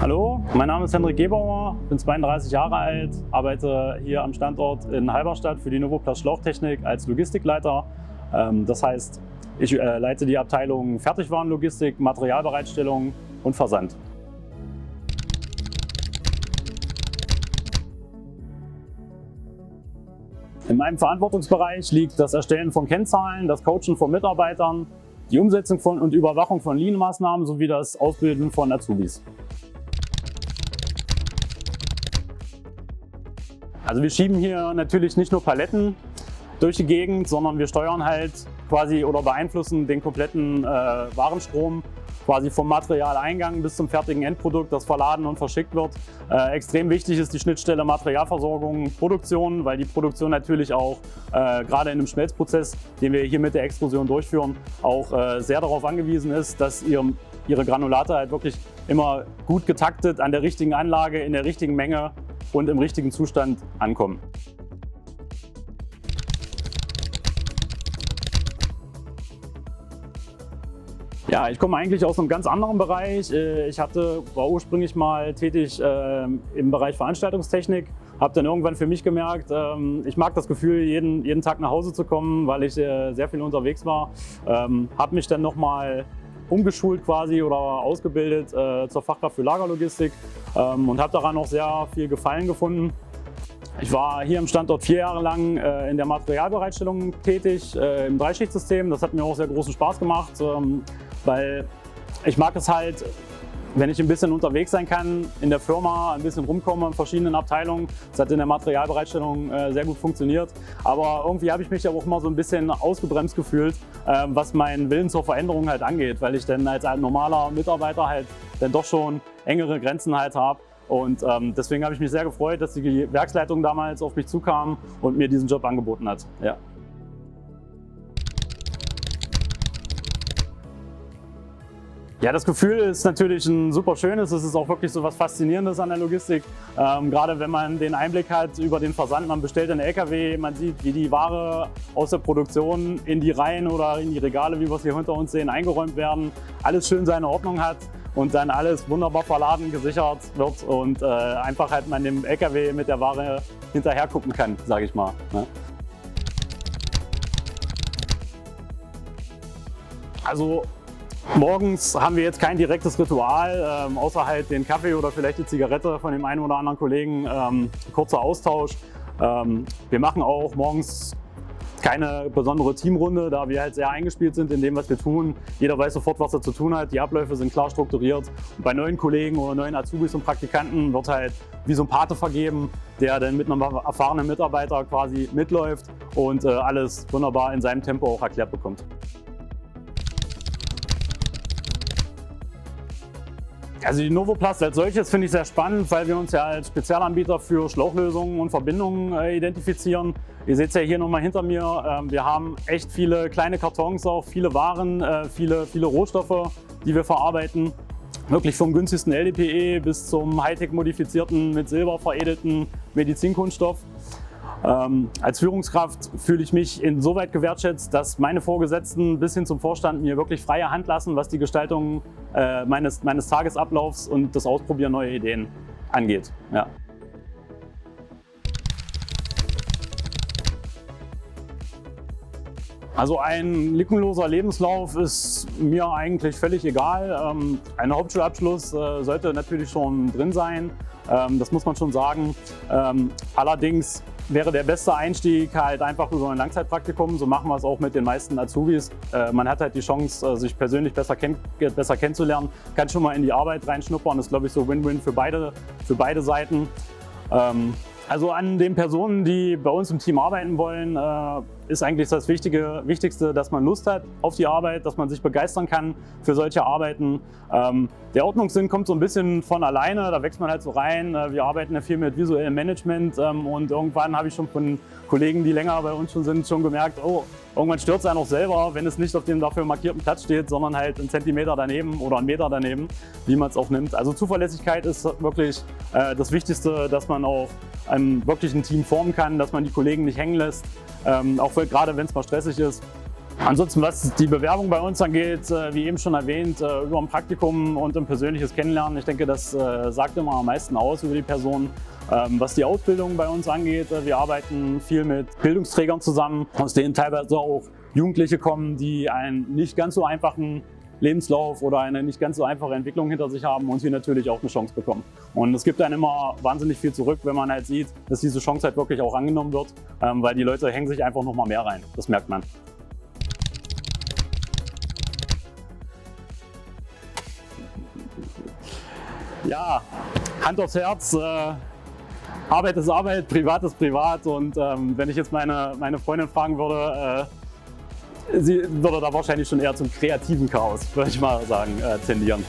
Hallo, mein Name ist Hendrik Gebauer, bin 32 Jahre alt, arbeite hier am Standort in Halberstadt für die Novoplast Schlauchtechnik als Logistikleiter. Das heißt, ich leite die Abteilung Fertigwarenlogistik, Materialbereitstellung und Versand. In meinem Verantwortungsbereich liegt das Erstellen von Kennzahlen, das Coachen von Mitarbeitern, die Umsetzung und Überwachung von Lean-Maßnahmen sowie das Ausbilden von Azubis. Also wir schieben hier natürlich nicht nur Paletten durch die Gegend, sondern wir steuern halt quasi oder beeinflussen den kompletten Warenstrom, quasi vom Materialeingang bis zum fertigen Endprodukt, das verladen und verschickt wird. Extrem wichtig ist die Schnittstelle Materialversorgung, Produktion, weil die Produktion natürlich auch gerade in einem Schmelzprozess, den wir hier mit der Extrusion durchführen, auch sehr darauf angewiesen ist, dass ihre Granulate halt wirklich immer gut getaktet an der richtigen Anlage, in der richtigen Menge und im richtigen Zustand ankommen. Ja, ich komme eigentlich aus einem ganz anderen Bereich. Ich war ursprünglich mal tätig im Bereich Veranstaltungstechnik, habe dann irgendwann für mich gemerkt, ich mag das Gefühl, jeden Tag nach Hause zu kommen, weil ich sehr viel unterwegs war. Habe mich dann nochmal umgeschult quasi oder ausgebildet zur Fachkraft für Lagerlogistik und habe daran auch sehr viel Gefallen gefunden. Ich war hier am Standort 4 Jahre lang in der Materialbereitstellung tätig, im Dreischichtsystem. Das hat mir auch sehr großen Spaß gemacht, weil ich mag es halt, wenn ich ein bisschen unterwegs sein kann, in der Firma ein bisschen rumkomme in verschiedenen Abteilungen. Das hat in der Materialbereitstellung sehr gut funktioniert. Aber irgendwie habe ich mich auch immer so ein bisschen ausgebremst gefühlt, was meinen Willen zur Veränderung halt angeht, weil ich dann als normaler Mitarbeiter halt dann doch schon engere Grenzen halt habe. Und deswegen habe ich mich sehr gefreut, dass die Werksleitung damals auf mich zukam und mir diesen Job angeboten hat. Ja. Ja, das Gefühl ist natürlich ein super schönes. Es ist auch wirklich so was Faszinierendes an der Logistik. Gerade wenn man den Einblick hat über den Versand, man bestellt einen LKW, man sieht, wie die Ware aus der Produktion in die Reihen oder in die Regale, wie wir es hier hinter uns sehen, eingeräumt werden, alles schön seine Ordnung hat und dann alles wunderbar verladen, gesichert wird und einfach halt man dem LKW mit der Ware hinterher gucken kann, sage ich mal. Ne? Also morgens haben wir jetzt kein direktes Ritual, außer halt den Kaffee oder vielleicht die Zigarette von dem einen oder anderen Kollegen, kurzer Austausch. Wir machen auch morgens keine besondere Teamrunde, da wir halt sehr eingespielt sind in dem, was wir tun. Jeder weiß sofort, was er zu tun hat, die Abläufe sind klar strukturiert. Und bei neuen Kollegen oder neuen Azubis und Praktikanten wird halt wie so ein Pate vergeben, der dann mit einem erfahrenen Mitarbeiter quasi mitläuft und alles wunderbar in seinem Tempo auch erklärt bekommt. Also die Novoplast als solches finde ich sehr spannend, weil wir uns ja als Spezialanbieter für Schlauchlösungen und Verbindungen identifizieren. Ihr seht es ja hier nochmal hinter mir, wir haben echt viele kleine Kartons, auch viele Waren, viele Rohstoffe, die wir verarbeiten. Wirklich vom günstigsten LDPE bis zum Hightech-modifizierten, mit Silber veredelten Medizinkunststoff. Als Führungskraft fühle ich mich insoweit gewertschätzt, dass meine Vorgesetzten bis hin zum Vorstand mir wirklich freie Hand lassen, was die Gestaltung meines Tagesablaufs und das Ausprobieren neuer Ideen angeht. Ja. Also ein lückenloser Lebenslauf ist mir eigentlich völlig egal. Ein Hauptschulabschluss sollte natürlich schon drin sein, das muss man schon sagen. Allerdings wäre der beste Einstieg halt einfach über ein Langzeitpraktikum. So machen wir es auch mit den meisten Azubis. Man hat halt die Chance, sich persönlich besser kennenzulernen, kann schon mal in die Arbeit reinschnuppern. Das ist, glaube ich, so Win-Win für beide Seiten. Also an den Personen, die bei uns im Team arbeiten wollen, ist eigentlich das Wichtigste, dass man Lust hat auf die Arbeit, dass man sich begeistern kann für solche Arbeiten. Der Ordnungssinn kommt so ein bisschen von alleine, da wächst man halt so rein. Wir arbeiten ja viel mit visuellem Management und irgendwann habe ich schon von Kollegen, die länger bei uns schon sind, schon gemerkt, oh, irgendwann stört es einen auch selber, wenn es nicht auf dem dafür markierten Platz steht, sondern halt einen Zentimeter daneben oder einen Meter daneben, wie man es auch nimmt. Also Zuverlässigkeit ist wirklich das Wichtigste, dass man auch wirklich ein Team formen kann, dass man die Kollegen nicht hängen lässt, auch gerade wenn es mal stressig ist. Ansonsten, was die Bewerbung bei uns angeht, wie eben schon erwähnt, über ein Praktikum und ein persönliches Kennenlernen, ich denke, das sagt immer am meisten aus über die Person. Was die Ausbildung bei uns angeht, wir arbeiten viel mit Bildungsträgern zusammen, aus denen teilweise auch Jugendliche kommen, die einen nicht ganz so einfachen Lebenslauf oder eine nicht ganz so einfache Entwicklung hinter sich haben und hier natürlich auch eine Chance bekommen. Und es gibt dann immer wahnsinnig viel zurück, wenn man halt sieht, dass diese Chance halt wirklich auch angenommen wird, weil die Leute hängen sich einfach noch mal mehr rein. Das merkt man. Ja, Hand aufs Herz. Arbeit ist Arbeit, Privat ist Privat und wenn ich jetzt meine Freundin fragen würde, sie würde da wahrscheinlich schon eher zum kreativen Chaos, würde ich mal sagen, tendieren.